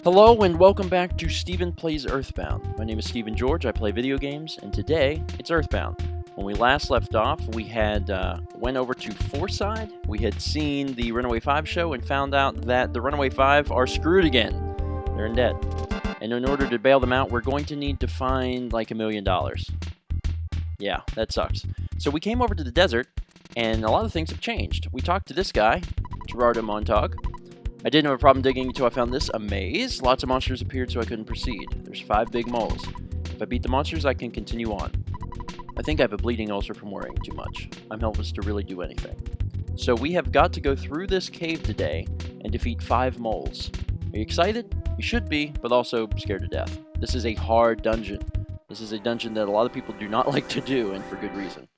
Hello and welcome back to Stephen Plays Earthbound. My name is Stephen George, I play video games, and today it's Earthbound. When we last left off, we had went over to Fourside. We had seen the Runaway 5 show and found out that the Runaway 5 are screwed again. They're in debt. And in order to bail them out, we're going to need to find like $1 million. Yeah, that sucks. So we came over to the desert, and a lot of things have changed. We talked to this guy, Gerardo Montague. I didn't have a problem digging until I found this, a maze. Lots of monsters appeared, so I couldn't proceed. There's 5 big moles. If I beat the monsters, I can continue on. I think I have a bleeding ulcer from worrying too much. I'm helpless to really do anything. So we have got to go through this cave today and defeat 5 moles. Are you excited? You should be, but also scared to death. This is a hard dungeon. This is a dungeon that a lot of people do not like to do, and for good reason.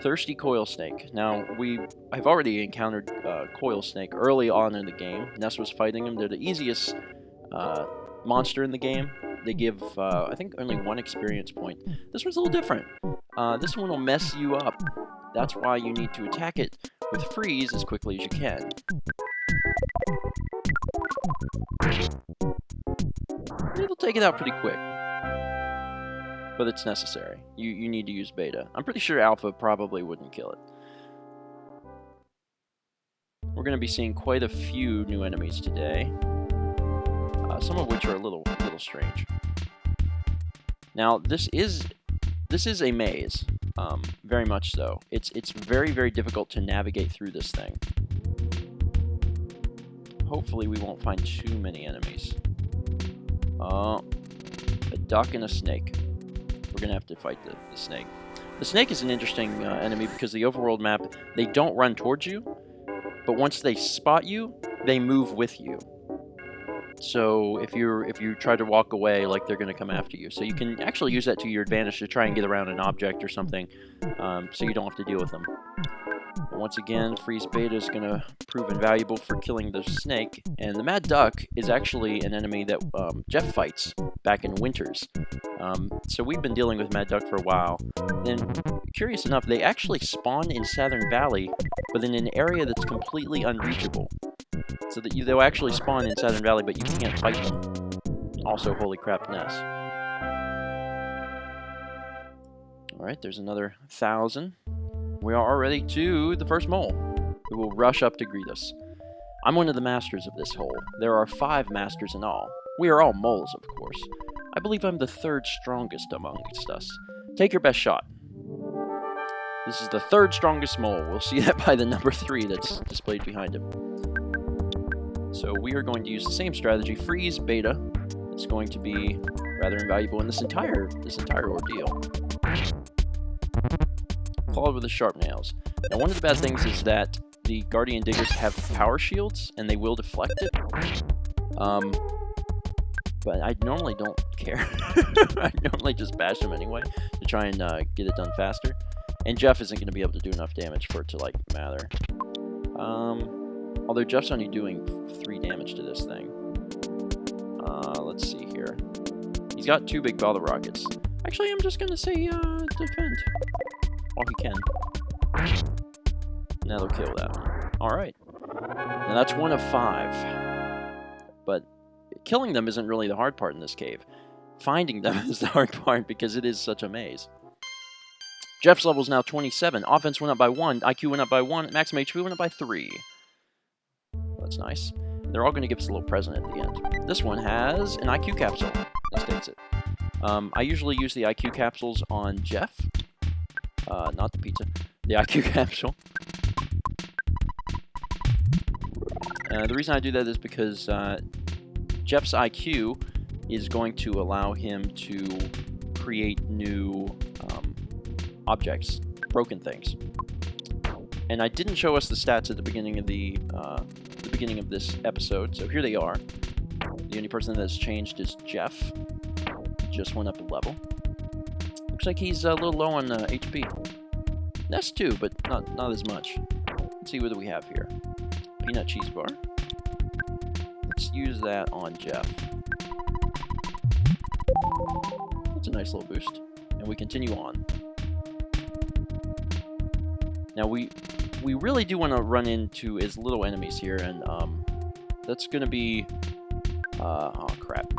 Thirsty Coil Snake. Now, I've already encountered Coil Snake early on in the game. Ness was fighting him. They're the easiest monster in the game. They give, I think, only 1 experience point. This one's a little different. This one will mess you up. That's why you need to attack it with freeze as quickly as you can. It'll take it out pretty quick. But it's necessary. You need to use beta. I'm pretty sure alpha probably wouldn't kill it. We're going to be seeing quite a few new enemies today. Some of which are a little strange. Now, this is a maze. Very much so. It's very, very difficult to navigate through this thing. Hopefully we won't find too many enemies. A duck and a snake. We're going to have to fight the snake. The snake is an interesting enemy because the overworld map, they don't run towards you, but once they spot you, they move with you. So if you try to walk away, like, they're going to come after you. So you can actually use that to your advantage to try and get around an object or something, so you don't have to deal with them. And once again, freeze beta is going to prove invaluable for killing the snake. And the mad duck is actually an enemy that Jeff fights back in Winters. So we've been dealing with mad duck for a while. And curious enough, they actually spawn in Southern Valley, but in an area that's completely unreachable. So that they'll actually spawn in Southern Valley, but you can't fight them. Also, holy crap, Ness. Alright, there's another 1,000. We are already to the first mole, who will rush up to greet us. I'm one of the masters of this hole. There are 5 masters in all. We are all moles, of course. I believe I'm the 3rd strongest amongst us. Take your best shot. This is the 3rd strongest mole. We'll see that by the number 3 that's displayed behind him. So we are going to use the same strategy, freeze beta. It's going to be rather invaluable in this entire ordeal. Clawed with the sharp nails. Now, one of the bad things is that the Guardian Diggers have power shields, and they will deflect it. But I normally don't care. I normally just bash them anyway to try and get it done faster. And Jeff isn't going to be able to do enough damage for it to, like, matter. Although Jeff's only doing 3 damage to this thing. Let's see here. He's got 2 big bottle rockets. Actually, I'm just going to say defend. All he can. And that'll kill that one. Alright. Now that's 1 of 5. But killing them isn't really the hard part in this cave. Finding them is the hard part because it is such a maze. Jeff's level is now 27. Offense went up by 1. IQ went up by 1. Maximum HP went up by 3. That's nice. They're all going to give us a little present at the end. This one has an IQ capsule. That states it. I usually use the IQ capsules on Jeff. Not the pizza. The IQ capsule. The reason I do that is because Jeff's IQ is going to allow him to create new objects, broken things. And I didn't show us the stats at the beginning of this episode, so here they are. The only person that's changed is Jeff. Just went up a level. Looks like he's a little low on HP. Ness too, but not as much. Let's see what do we have here. Peanut cheese bar. Let's use that on Jeff. That's a nice little boost. And we continue on. Now we really do want to run into as little enemies here, and that's going to be Oh, crap.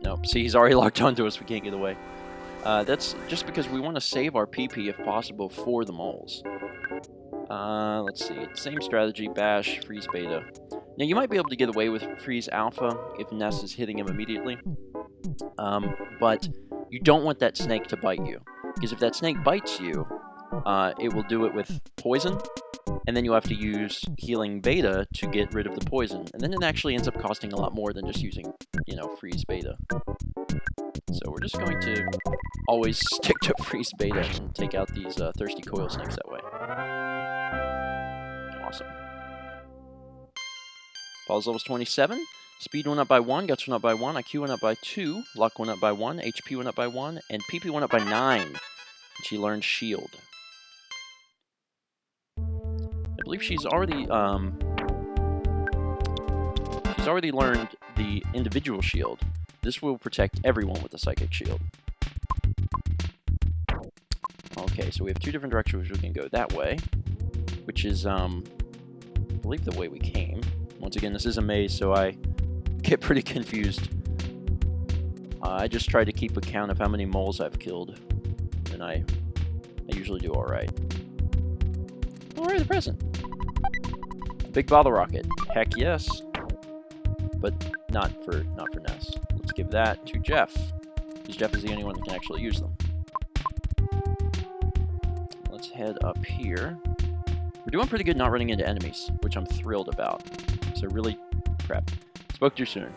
Nope. See, he's already locked onto us. We can't get away. That's just because we want to save our PP if possible for the moles. Let's see. Same strategy. Bash, freeze beta. Now, you might be able to get away with freeze alpha if Ness is hitting him immediately. But you don't want that snake to bite you. Because if that snake bites you, it will do it with poison. And then you have to use healing beta to get rid of the poison. And then it actually ends up costing a lot more than just using, you know, freeze beta. So we're just going to always stick to freeze beta and take out these thirsty coil snakes that way. Awesome. Paul's level's 27. Speed went up by 1, Guts went up by 1, IQ went up by 2, Luck went up by 1, HP went up by 1, and PP went up by 9. And she learned Shield. I believe she's already learned the individual shield. This will protect everyone with the psychic shield. Okay, so we have two different directions we can go. That way, which is, I believe the way we came. Once again, this is a maze, so I get pretty confused. I just try to keep a count of how many moles I've killed, and I usually do alright. Alright, the present. A big bottle rocket. Heck yes. But not for Ness. Let's give that to Jeff, because Jeff is the only one that can actually use them. Let's head up here. We're doing pretty good not running into enemies, which I'm thrilled about. So really, crap. Spoke too soon.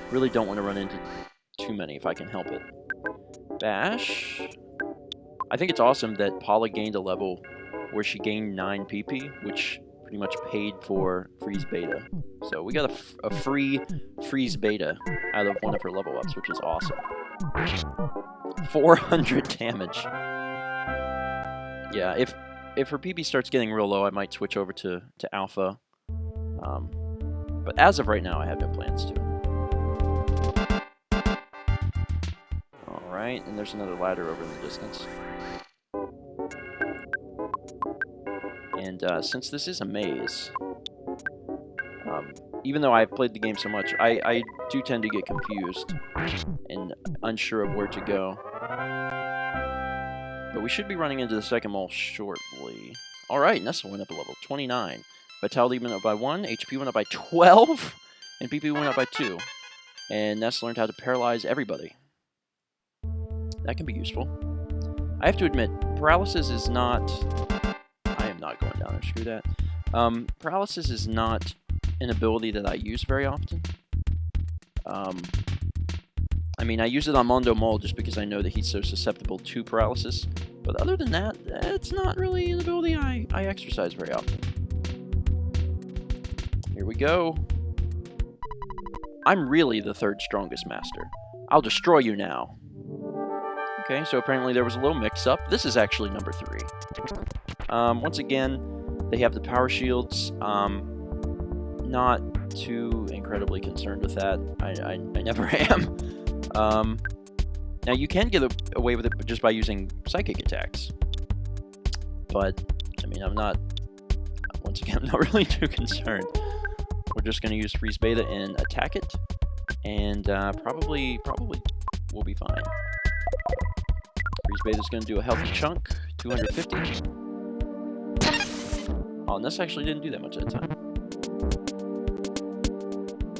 Really don't want to run into too many if I can help it. Bash. I think it's awesome that Paula gained a level where she gained 9 PP, which pretty much paid for freeze beta. So we got a free freeze beta out of one of her level ups, which is awesome. 400 damage. Yeah, if her PP starts getting real low, I might switch over to alpha. But as of right now, I have no plans to. Alright, and there's another ladder over in the distance. And since this is a maze, even though I've played the game so much, I do tend to get confused and unsure of where to go. But we should be running into the second mole shortly. Alright, Nessa went up a level, 29. Vitality went up by 1, HP went up by 12, and PP went up by 2. And Nessa learned how to paralyze everybody. That can be useful. I have to admit, paralysis is not... I am not going down there, screw that. Paralysis is not an ability that I use very often. I mean, I use it on Mondo Mole just because I know that he's so susceptible to paralysis. But other than that, it's not really an ability I exercise very often. Here we go. I'm really the third strongest master. I'll destroy you now. Okay, so apparently there was a little mix-up. This is actually number 3. Once again, they have the power shields. Not too incredibly concerned with that. I never am. Now, you can get away with it just by using psychic attacks. But, I mean, once again, I'm not really too concerned. We're just going to use freeze beta and attack it. And probably we'll be fine. Freeze beta's going to do a healthy chunk, 250. Oh, and this actually didn't do that much at the time.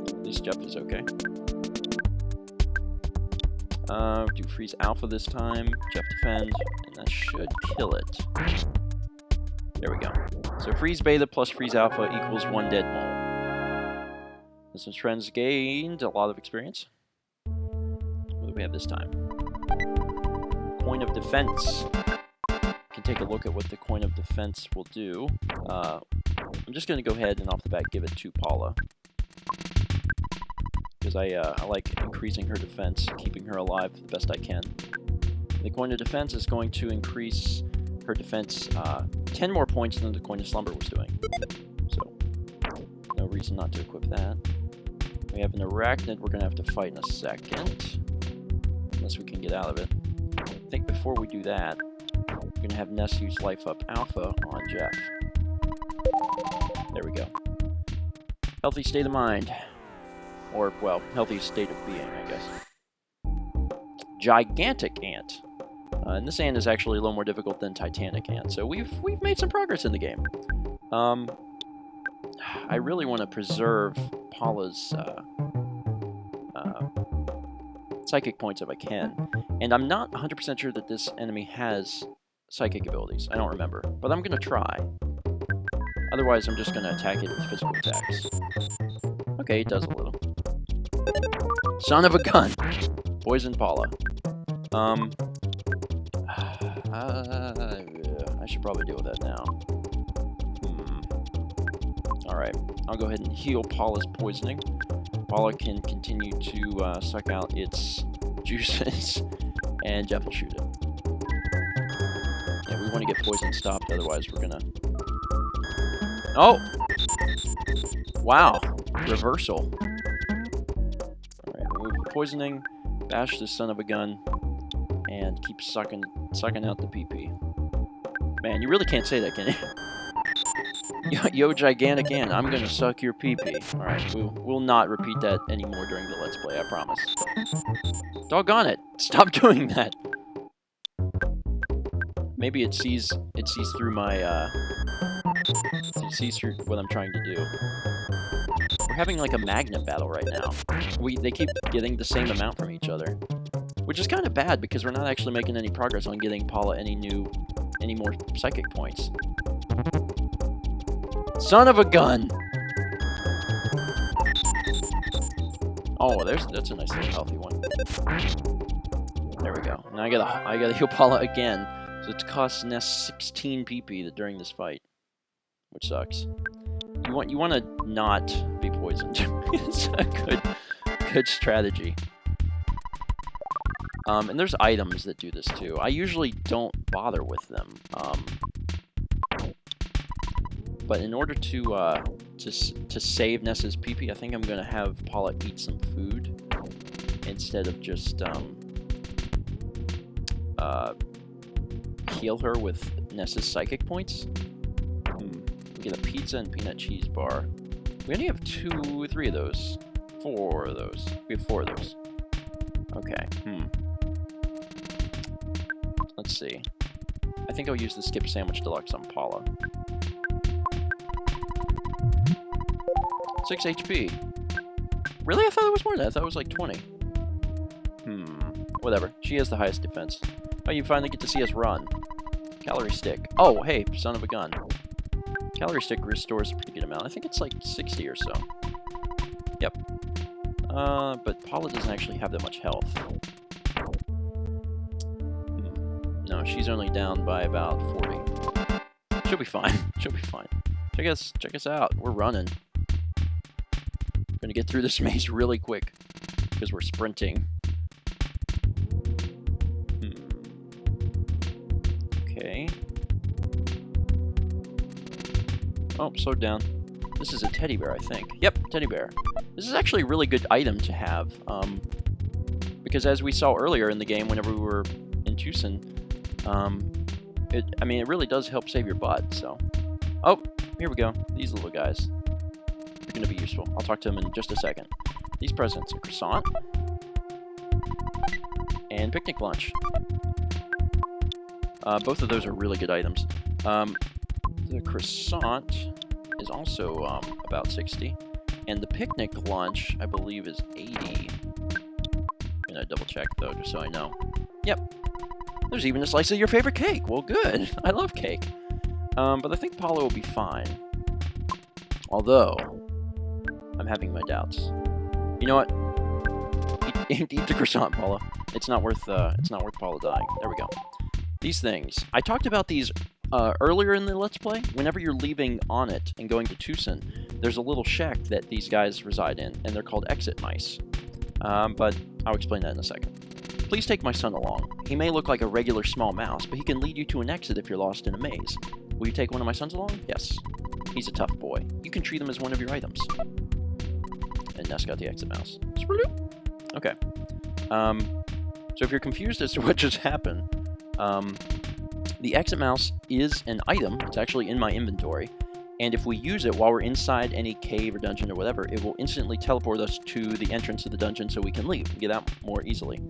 At least Jeff is okay. Do freeze alpha this time, Jeff defend, and that should kill it. There we go. So freeze beta plus freeze alpha equals 1 dead mole. Since Trends gained a lot of experience. What do we have this time? Coin of Defense. We can take a look at what the Coin of Defense will do. I'm just going to go ahead and off the bat give it to Paula. Because I like increasing her defense, keeping her alive the best I can. The Coin of Defense is going to increase her defense 10 more points than the Coin of Slumber was doing. So, no reason not to equip that. We have an Arachnid we're going to have to fight in a second. Unless we can get out of it. I think before we do that, we're going to have Ness use Life Up Alpha on Jeff. There we go. Healthy state of mind. Or, well, healthy state of being, I guess. Gigantic ant. And this ant is actually a little more difficult than Titanic ant, so we've made some progress in the game. I really want to preserve Paula's psychic points if I can. And I'm not 100% sure that this enemy has psychic abilities. I don't remember. But I'm going to try. Otherwise, I'm just going to attack it with physical attacks. Okay, it does a little. Son of a gun! Poison Paula. I should probably deal with that now. Alright, I'll go ahead and heal Paula's poisoning. Paula can continue to suck out its juices, and Jeff will shoot it. Yeah, we want to get poison stopped, otherwise we're gonna... Oh! Wow! Reversal. Alright, remove the poisoning, bash this son of a gun, and keep sucking out the PP. Man, you really can't say that, can you? Yo, gigantic ant, I'm gonna suck your PP. Alright, we'll not repeat that anymore during the Let's Play, I promise. Doggone it! Stop doing that! Maybe it sees through my, it sees through what I'm trying to do. We're having like a magnet battle right now. They keep getting the same amount from each other. Which is kind of bad, because we're not actually making any progress on getting Paula any more psychic points. Son of a gun! Oh, that's a nice little healthy one. There we go. Now I gotta heal Paula again. So it costs Ness 16 PP during this fight, which sucks. You want to not be poisoned. It's a good strategy. And there's items that do this too. I usually don't bother with them. But in order to save Ness's PP, I think I'm gonna have Paula eat some food instead of just heal her with Ness's psychic points. We get a pizza and peanut cheese bar. We only have 3 of those. 4 of those. We have 4 of those. Okay. Let's see. I think I'll use the Skip Sandwich Deluxe on Paula. 6 HP. Really? I thought it was more than that. I thought it was like 20. Whatever. She has the highest defense. Oh, you finally get to see us run. Calorie Stick. Oh, hey, son of a gun. Calorie Stick restores a pretty good amount. I think it's like 60 or so. Yep. But Paula doesn't actually have that much health. No, she's only down by about 40. She'll be fine. She'll be fine. Check us out. We're running. We're gonna get through this maze really quick because we're sprinting. Okay. Oh, slowed down. This is a teddy bear, I think. Yep, teddy bear. This is actually a really good item to have, because as we saw earlier in the game, whenever we were in Tucson, it really does help save your butt. So, oh, here we go. These little guys are going to be useful. I'll talk to them in just a second. These presents: a croissant and picnic lunch. Both of those are really good items. The croissant is also about 60, and the picnic lunch, I believe, is 80. I'm gonna double check though, just so I know. Yep. There's even a slice of your favorite cake. Well, good. I love cake. But I think Paula will be fine. Although, I'm having my doubts. You know what? Eat the croissant, Paula. It's not worth Paula dying. There we go. These things. I talked about these earlier in the Let's Play. Whenever you're leaving on it and going to Tucson, there's a little shack that these guys reside in, and they're called exit mice. But I'll explain that in a second. Please take my son along. He may look like a regular small mouse, but he can lead you to an exit if you're lost in a maze. Will you take one of my sons along? Yes. He's a tough boy. You can treat him as one of your items. And Ness got the exit mouse. Okay. So if you're confused as to what just happened, the exit mouse is an item. It's actually in my inventory, And if we use it while we're inside any cave or dungeon or whatever, it will instantly teleport us to the entrance of the dungeon so we can leave and get out more easily.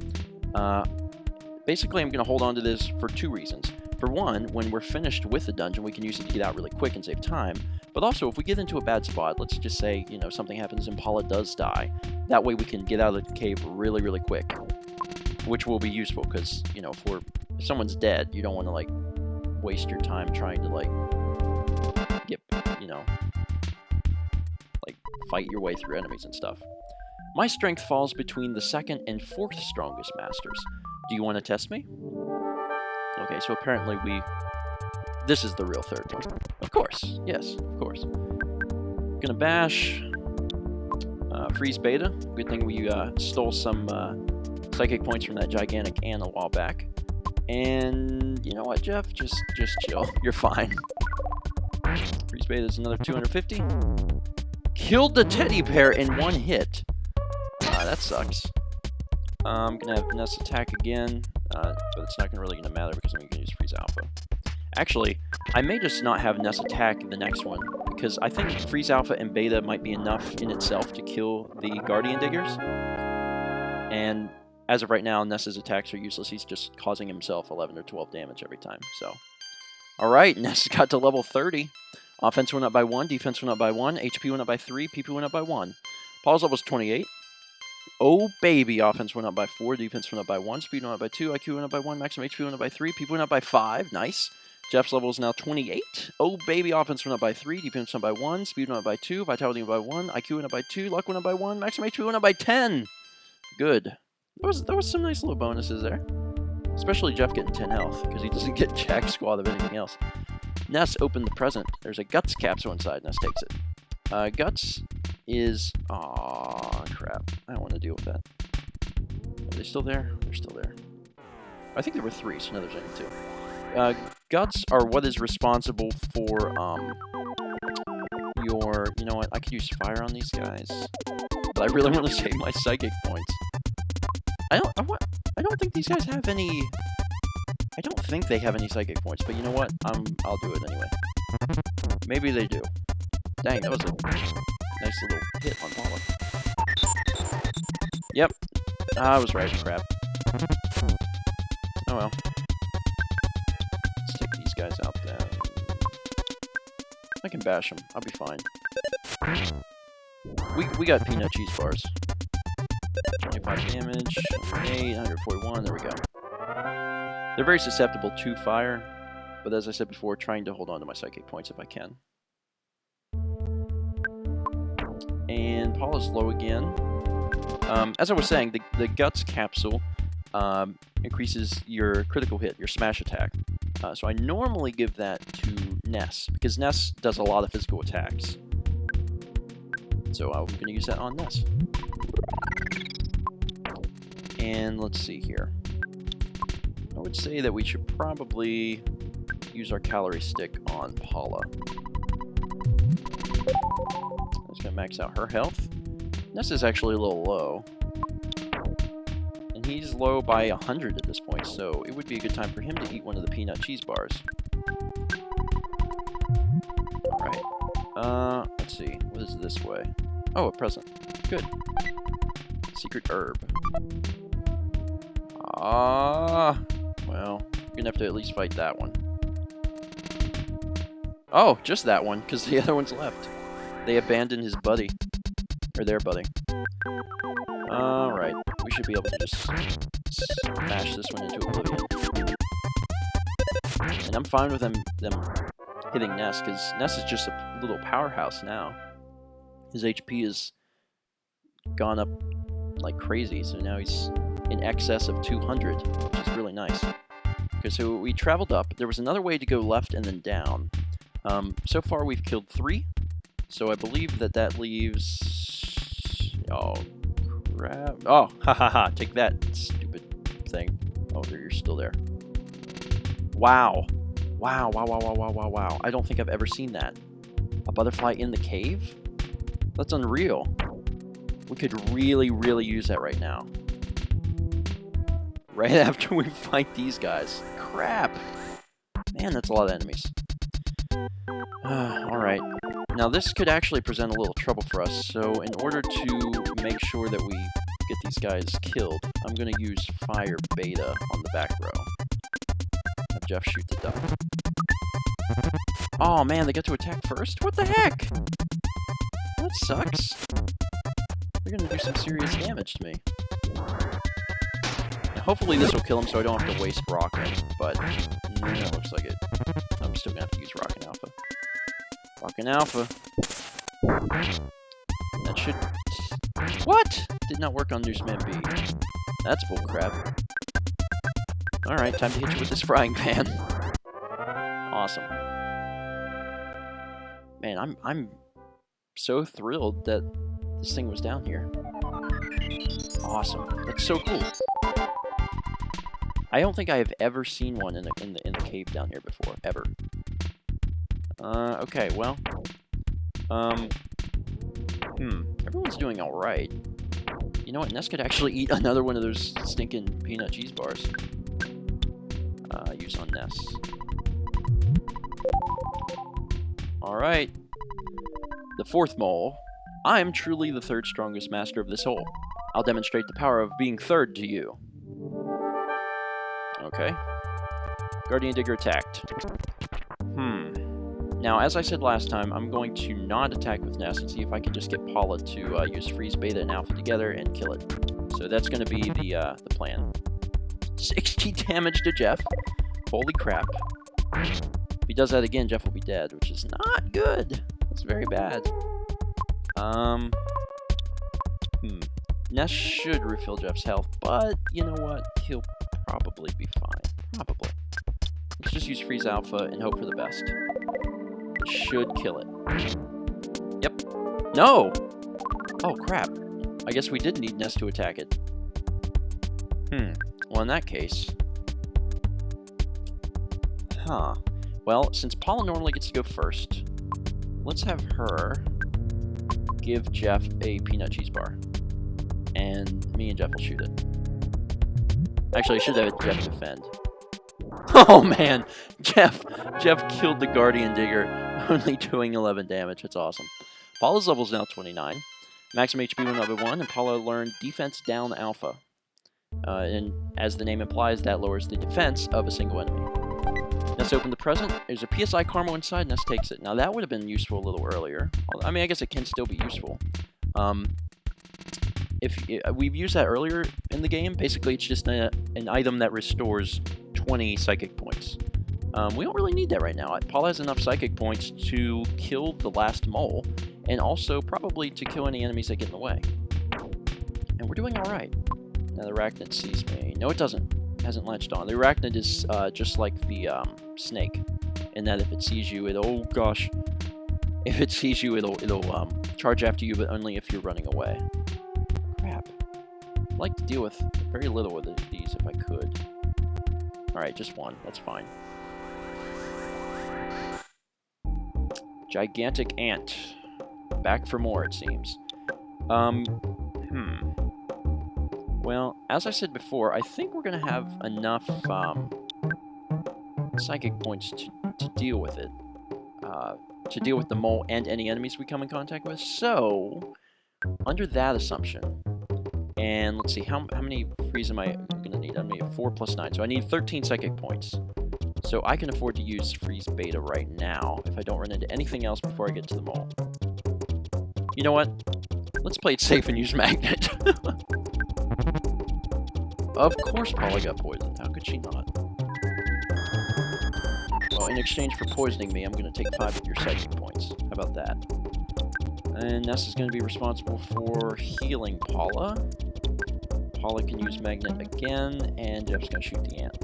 Basically, I'm going to hold on to this for two reasons. For one, when we're finished with the dungeon, we can use it to get out really quick and save time. But also, if we get into a bad spot, let's just say, you know, something happens and Paula does die, that way we can get out of the cave really, really quick. Which will be useful, because, you know, if someone's dead, you don't want to, like, waste your time trying to, like, get, you know, like, fight your way through enemies and stuff. My strength falls between the 2nd and 4th strongest masters. Do you want to test me? Okay, so apparently this is the real 3rd one. Of course, yes, of course. Gonna bash, freeze beta. Good thing we stole some psychic points from that gigantic ant a while back. And you know what, Jeff? Just chill. You're fine. Freeze beta is another 250. Killed the teddy bear in one hit. That sucks. I'm gonna have Ness attack again, but it's not really gonna matter because I'm gonna use Freeze Alpha. Actually, I may just not have Ness attack the next one, because I think Freeze Alpha and Beta might be enough in itself to kill the Guardian Diggers. And as of right now, Ness's attacks are useless. He's just causing himself 11 or 12 damage every time. So, alright, Ness got to level 30. Offense went up by 1, defense went up by 1, HP went up by 3, PP went up by 1. Paul's level is 28. Oh baby, offense went up by 4, defense went up by 1, speed went up by 2, IQ went up by 1, maximum HP went up by 3, PP went up by 5, nice. Jeff's level is now 28. Oh baby, offense went up by 3, defense went up by 1, speed went up by 2, vitality went up by 1, IQ went up by 2, luck went up by 1, maximum HP went up by 10. Good. There was some nice little bonuses there. Especially Jeff getting 10 health, because he doesn't get jack squat of anything else. Ness opened the present. There's a Guts capsule inside. Ness takes it. Guts is... Aw, crap. I don't want to deal with that. Are they still there? They're still there. I think there were 3, so now there's only 2. Guts are what is responsible for, your... You know what? I could use fire on these guys. But I really want to save my psychic points. I don't think these guys have any... I don't think they have any psychic points, but you know what? I'll do it anyway. Maybe they do. Dang, that was a nice little hit on Paula. Yep. I was right, crap. Oh well. Let's take these guys out then. I can bash them. I'll be fine. We got peanut cheese bars. 25 damage, 108, 141, there we go. They're very susceptible to fire, but as I said before, trying to hold on to my psychic points if I can. And Paula's low again. As I was saying, the Guts capsule increases your critical hit, your smash attack. So I normally give that to Ness, because Ness does a lot of physical attacks. So I'm going to use that on Ness. And let's see here. I would say that we should probably use our calorie stick on Paula. That's going to max out her health. Ness is actually a little low. And he's low by 100 at this point, so it would be a good time for him to eat one of the peanut cheese bars. Alright. Let's see. What is this way? Oh, a present. Good. Secret herb. Well, you're gonna have to at least fight that one. Oh, just that one, because the other one's left. They abandoned his buddy. Or their buddy. Alright, we should be able to just smash this one into oblivion. And I'm fine with them hitting Ness, because Ness is just a little powerhouse now. His HP has gone up like crazy, so now he's in excess of 200, which is really nice. Okay, so we traveled up. There was another way to go left and then down. So far we've killed 3, so I believe that leaves... Oh, crap. Oh, ha ha ha, take that, stupid thing. Oh, you're still there. Wow. Wow, wow, wow, wow, wow, wow, wow. I don't think I've ever seen that. A butterfly in the cave? That's unreal. We could really, really use that right now. Right after we fight these guys. Crap! Man, that's a lot of enemies. Alright. Now this could actually present a little trouble for us, so in order to make sure that we get these guys killed, I'm going to use Fire Beta on the back row. Have Jeff shoot the duck. Oh man, they get to attack first? What the heck? That sucks. They're going to do some serious damage to me. Now, hopefully this will kill him so I don't have to waste Rocket, but it looks like it. I'm still going to have to use Rocket Alpha. Rocket Alpha. That should... What? Did not work on Newsman B. That's bullcrap. Alright, time to hit you with this frying pan. Awesome. Man, I'm so thrilled that this thing was down here. Awesome. That's so cool. I don't think I have ever seen one in the cave down here before, ever. Okay, well. Everyone's doing alright. You know what, Ness could actually eat another one of those stinking peanut cheese bars. Use on Ness. Alright. The fourth mole. I am truly the third strongest master of this hole. I'll demonstrate the power of being third to you. Okay. Guardian Digger attacked. Now, as I said last time, I'm going to not attack with Ness and see if I can just get Paula to use Freeze Beta and Alpha together and kill it. So that's going to be the plan. 60 damage to Jeff. Holy crap. If he does that again, Jeff will be dead, which is not good. That's very bad. Ness should refill Jeff's health, but you know what? He'll probably be fine. Probably. Let's just use Freeze Alpha and hope for the best. Should kill it. Yep. No! Oh, crap. I guess we did need Ness to attack it. Well, in that case... Well, since Paula normally gets to go first, let's have her give Jeff a peanut cheese bar. And me and Jeff will shoot it. Actually, I should have Jeff defend. Oh, man! Jeff killed the Guardian Digger, only doing 11 damage. That's awesome. Paula's level is now 29. Maximum HP went up by 1, and Paula learned Defense Down Alpha. And as the name implies, that lowers the defense of a single enemy. Let's open the present. There's a PSI Caramel inside, Ness takes it. Now, that would have been useful a little earlier. I mean, I guess it can still be useful. We've used that earlier in the game. Basically, it's just an item that restores 20 psychic points. We don't really need that right now. Paula has enough psychic points to kill the last mole, and also probably to kill any enemies that get in the way. And we're doing alright. Now the arachnid sees me. No, it doesn't. It hasn't latched on. The arachnid is just like the snake, in that if it sees you, it'll if it sees you, it'll charge after you, but only if you're running away. Crap. I'd like to deal with very little of these if I could. Alright, just one. That's fine. Gigantic ant. Back for more, it seems. Well, as I said before, I think we're going to have enough psychic points to deal with it. To deal with the mole and any enemies we come in contact with. So, under that assumption, and let's see, how many freeze am I going to need? I need 4 plus 9, so I need 13 psychic points. So I can afford to use Freeze Beta right now if I don't run into anything else before I get to the mole. You know what? Let's play it safe and use Magnet. Of course Paula got poisoned. How could she not? Well, in exchange for poisoning me, I'm going to take 5 of your psychic points. How about that? And Ness is going to be responsible for healing Paula. Paula can use Magnet again, and Jeff's going to shoot the ant.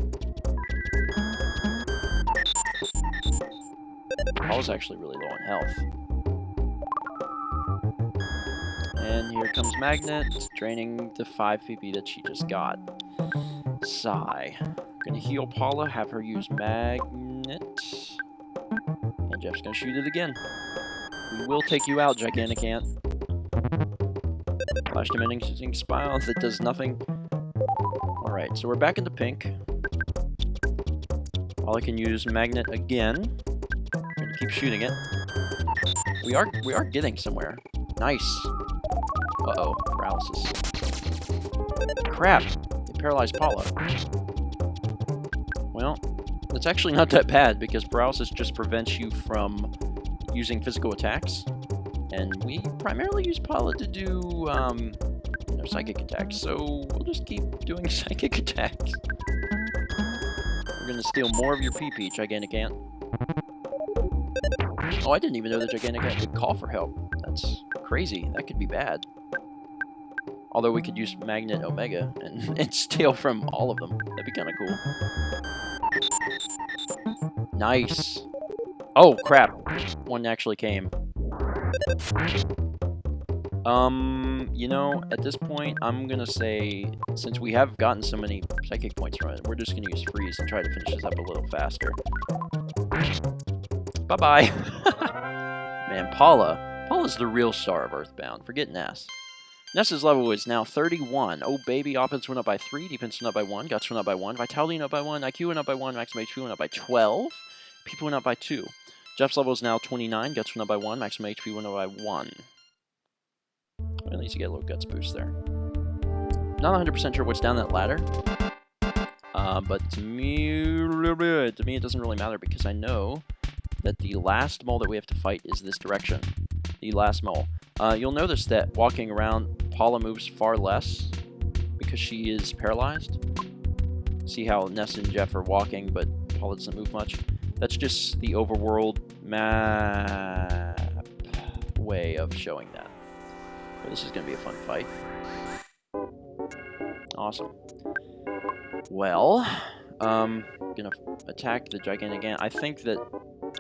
Paula's actually really low on health. And here comes Magnet, draining the 5 PP that she just got. Sigh. Gonna heal Paula, have her use Magnet. And Jeff's gonna shoot it again. We will take you out, gigantic ant. Flash diminishing spile that does nothing. Alright, so we're back into pink. Paula can use Magnet again. Gonna Keep shooting it. We are getting somewhere. Nice. Uh-oh, paralysis. Crap! It paralyzed Paula. Well, it's actually not that bad because paralysis just prevents you from using physical attacks, and we primarily use Paula to do, you know, psychic attacks. So we'll just keep doing psychic attacks. We're gonna steal more of your PP, Gigantic Ant. Oh, I didn't even know the Gigantic Ant could call for help. That's crazy. That could be bad. Although we could use Magnet Omega and steal from all of them. That'd be kind of cool. Nice. Oh, crap. One actually came. You know, at this point, I'm gonna say, since we have gotten so many psychic points from it, we're just gonna use Freeze and try to finish this up a little faster. Bye-bye. Man, Paula's the real star of Earthbound. Forget Ness. Ness's level is now 31. Oh, baby. Offense went up by 3. Defense went up by 1. Guts went up by 1. Vitality went up by 1. IQ went up by 1. Maximum HP went up by 12. People went up by 2. Jeff's level is now 29. Guts went up by 1. Maximum HP went up by 1. At least you get a little Guts boost there. Not 100% sure what's down that ladder. But to me, it doesn't really matter because I know that the last mole that we have to fight is this direction. The last mole. You'll notice that walking around, Paula moves far less because she is paralyzed. See how Ness and Jeff are walking, but Paula doesn't move much? That's just the overworld map way of showing that. But this is going to be a fun fight. Awesome. Well, I'm going to attack the Gigantic Ant. I think that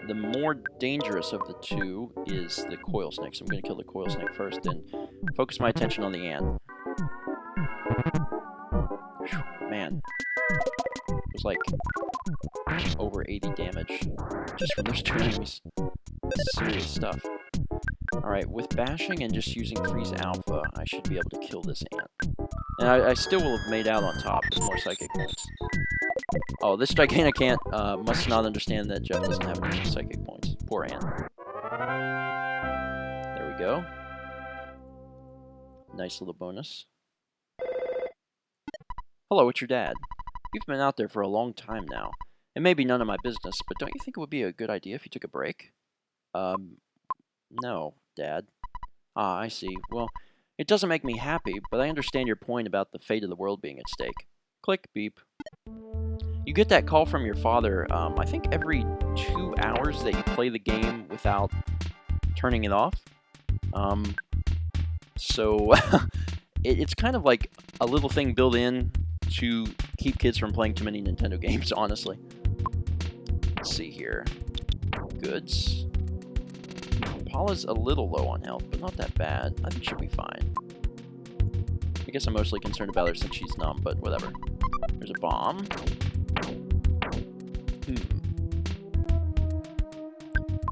the more dangerous of the two is the coil snake, so I'm going to kill the coil snake first and focus my attention on the ant. Whew, man, it was like over 80 damage just from those two enemies. Serious stuff. Alright, with bashing and just using Freeze Alpha, I should be able to kill this ant. And I still will have made out on top with more psychic points. Oh, this Gigantic Ant must not understand that Jeff doesn't have any psychic points. Poor ant. There we go. Nice little bonus. Hello, it's your dad. You've been out there for a long time now. It may be none of my business, but don't you think it would be a good idea if you took a break? No, Dad. Ah, I see. Well, it doesn't make me happy, but I understand your point about the fate of the world being at stake. Click, beep. You get that call from your father, I think every 2 hours that you play the game without turning it off. So, it's kind of like a little thing built in to keep kids from playing too many Nintendo games, honestly. Let's see here. Goods. Paula's a little low on health, but not that bad. I think she'll be fine. I guess I'm mostly concerned about her since she's numb, but whatever. There's a bomb.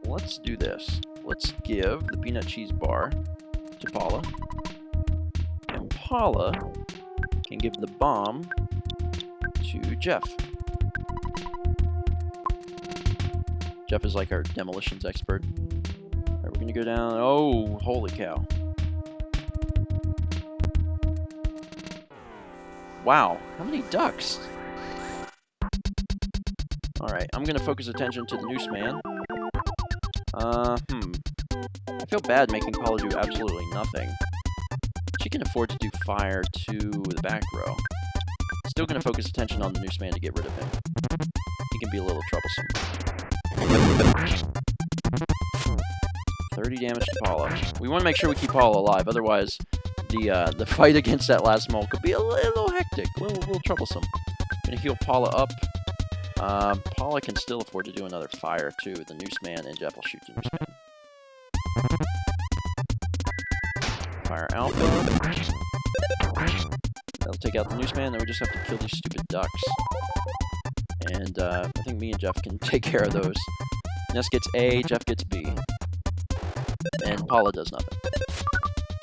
Let's do this. Let's give the peanut cheese bar to Paula. And Paula can give the bomb to Jeff. Jeff is like our demolitions expert. Alright, we're gonna go down. Oh, holy cow. Wow, how many ducks? Alright, I'm gonna focus attention to the noose man. I feel bad making Paula do absolutely nothing. She can afford to do fire to the back row. Still gonna focus attention on the noose man to get rid of him. He can be a little troublesome. 30 damage to Paula. We want to make sure we keep Paula alive, otherwise the fight against that last mole could be a little hectic, a little troublesome. I'm gonna heal Paula up. Paula can still afford to do another fire too. The noose man and Jeff will shoot the noose man. Fire Alpha. That'll take out the noose man, then we just have to kill these stupid ducks. And I think me and Jeff can take care of those. Ness gets A, Jeff gets B. And Paula does nothing.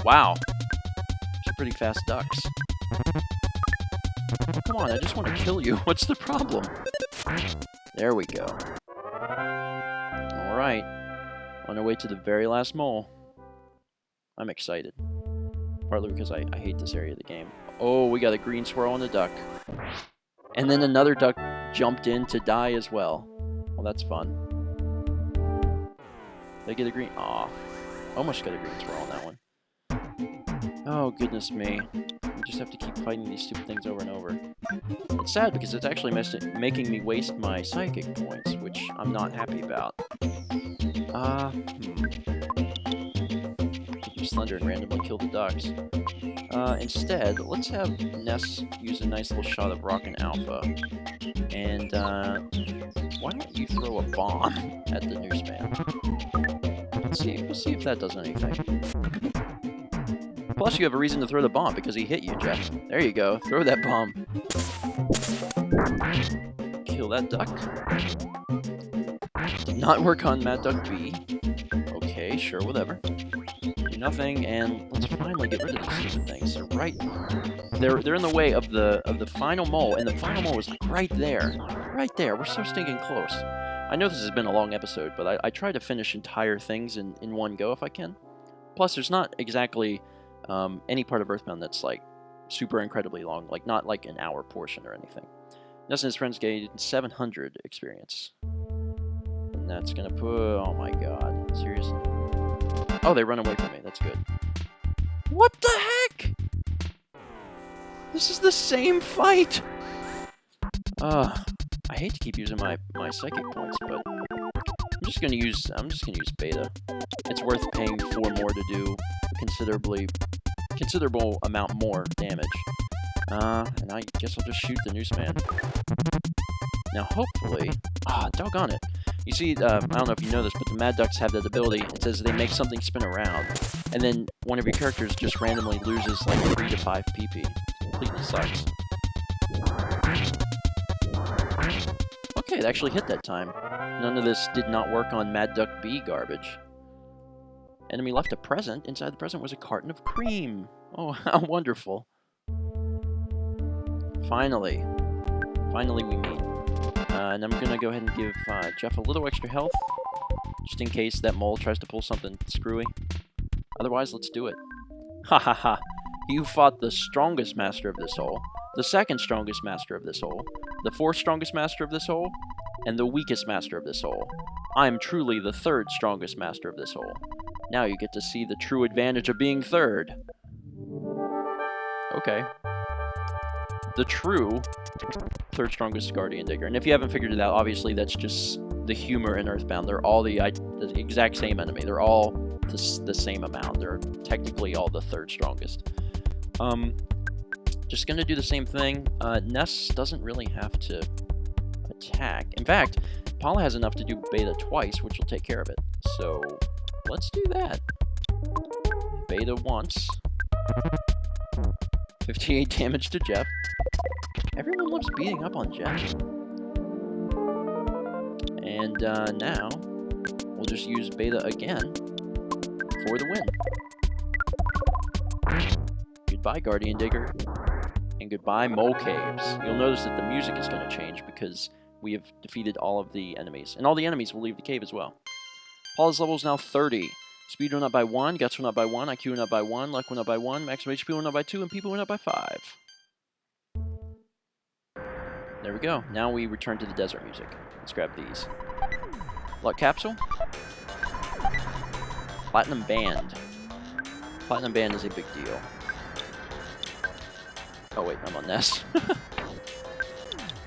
Wow. These are pretty fast ducks. Oh, come on, I just want to kill you. What's the problem? There we go. Alright. Alright. On our way to the very last mole. I'm excited. Partly because I hate this area of the game. Oh, we got a green swirl and a duck. And then another duck jumped in to die as well. Well, that's fun. Did I get a green? Aw. Almost got a green swirl on that one. Oh, goodness me. We just have to keep fighting these stupid things over and over. It's sad because it's actually making me waste my psychic points, which I'm not happy about. Use thunder and randomly kill the ducks. Instead, let's have Ness use a nice little shot of Rockin' Alpha. And, why don't you throw a bomb at the newsman? We'll see if that does anything. Plus, you have a reason to throw the bomb because he hit you, Jeff. There you go. Throw that bomb. Kill that duck. Did not work on Mad Duck B. Okay, sure, whatever. Do nothing, and let's finally get rid of these stupid things. They're right. They're in the way of the final mole, and the final mole is right there. Right there. We're so stinking close. I know this has been a long episode, but I try to finish entire things in one go if I can. Plus, there's not exactly any part of Earthbound that's like super incredibly long, like not like an hour portion or anything. Ness and his friends gained 700 experience. And that's gonna put, oh my god, seriously? Oh, they run away from me, that's good. What the heck? This is the same fight! I hate to keep using my psychic points, but I'm just gonna use beta. It's worth paying 4 more to do considerable amount more damage. And I guess I'll just shoot the newsman. Now hopefully, doggone it. You see, I don't know if you know this, but the Mad Ducks have that ability. It says they make something spin around, and then one of your characters just randomly loses like 3 to 5 PP. It completely sucks. Okay, it actually hit that time. None of this did not work on Mad Duck B garbage. Enemy left a present. Inside the present was a carton of cream. Oh, how wonderful. Finally. Finally we meet. And I'm gonna go ahead and give Jeff a little extra health, just in case that mole tries to pull something screwy. Otherwise, let's do it. Ha ha ha. You fought the strongest master of this hole, the second strongest master of this hole, the fourth strongest master of this hole, and the weakest master of this hole. I am truly the third strongest master of this hole. Now you get to see the true advantage of being third. Okay. The true third strongest Guardian Digger. And if you haven't figured it out, obviously that's just the humor in Earthbound. They're all the exact same enemy. They're all the same amount. They're technically all the third strongest. Just gonna do the same thing. Ness doesn't really have to attack. In fact, Paula has enough to do beta twice, which will take care of it. So let's do that. Beta once. 58 damage to Jeff. Everyone loves beating up on Jeff. And now, we'll just use beta again for the win. Goodbye, Guardian Digger. And goodbye, Mole Caves. You'll notice that the music is going to change because we have defeated all of the enemies. And all the enemies will leave the cave as well. Paula's level is now 30. Speed went up by 1, guts went up by 1, IQ went up by 1, luck went up by 1, maximum HP went up by 2, and people went up by 5. There we go. Now we return to the desert music. Let's grab these. Luck Capsule. Platinum Band. Platinum Band is a big deal. Oh wait, I'm on Ness.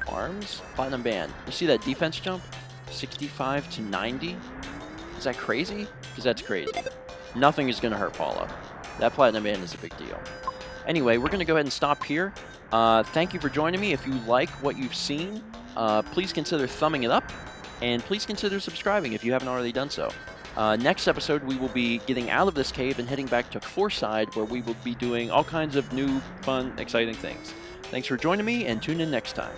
Arms. Platinum Band. You see that defense jump? 65 to 90? Is that crazy? Because that's crazy. Nothing is going to hurt Paula. That Platinum Band is a big deal. Anyway, we're going to go ahead and stop here. Thank you for joining me. If you like what you've seen, please consider thumbing it up. And please consider subscribing if you haven't already done so. Next episode, we will be getting out of this cave and heading back to Foreside, where we will be doing all kinds of new, fun, exciting things. Thanks for joining me, and tune in next time.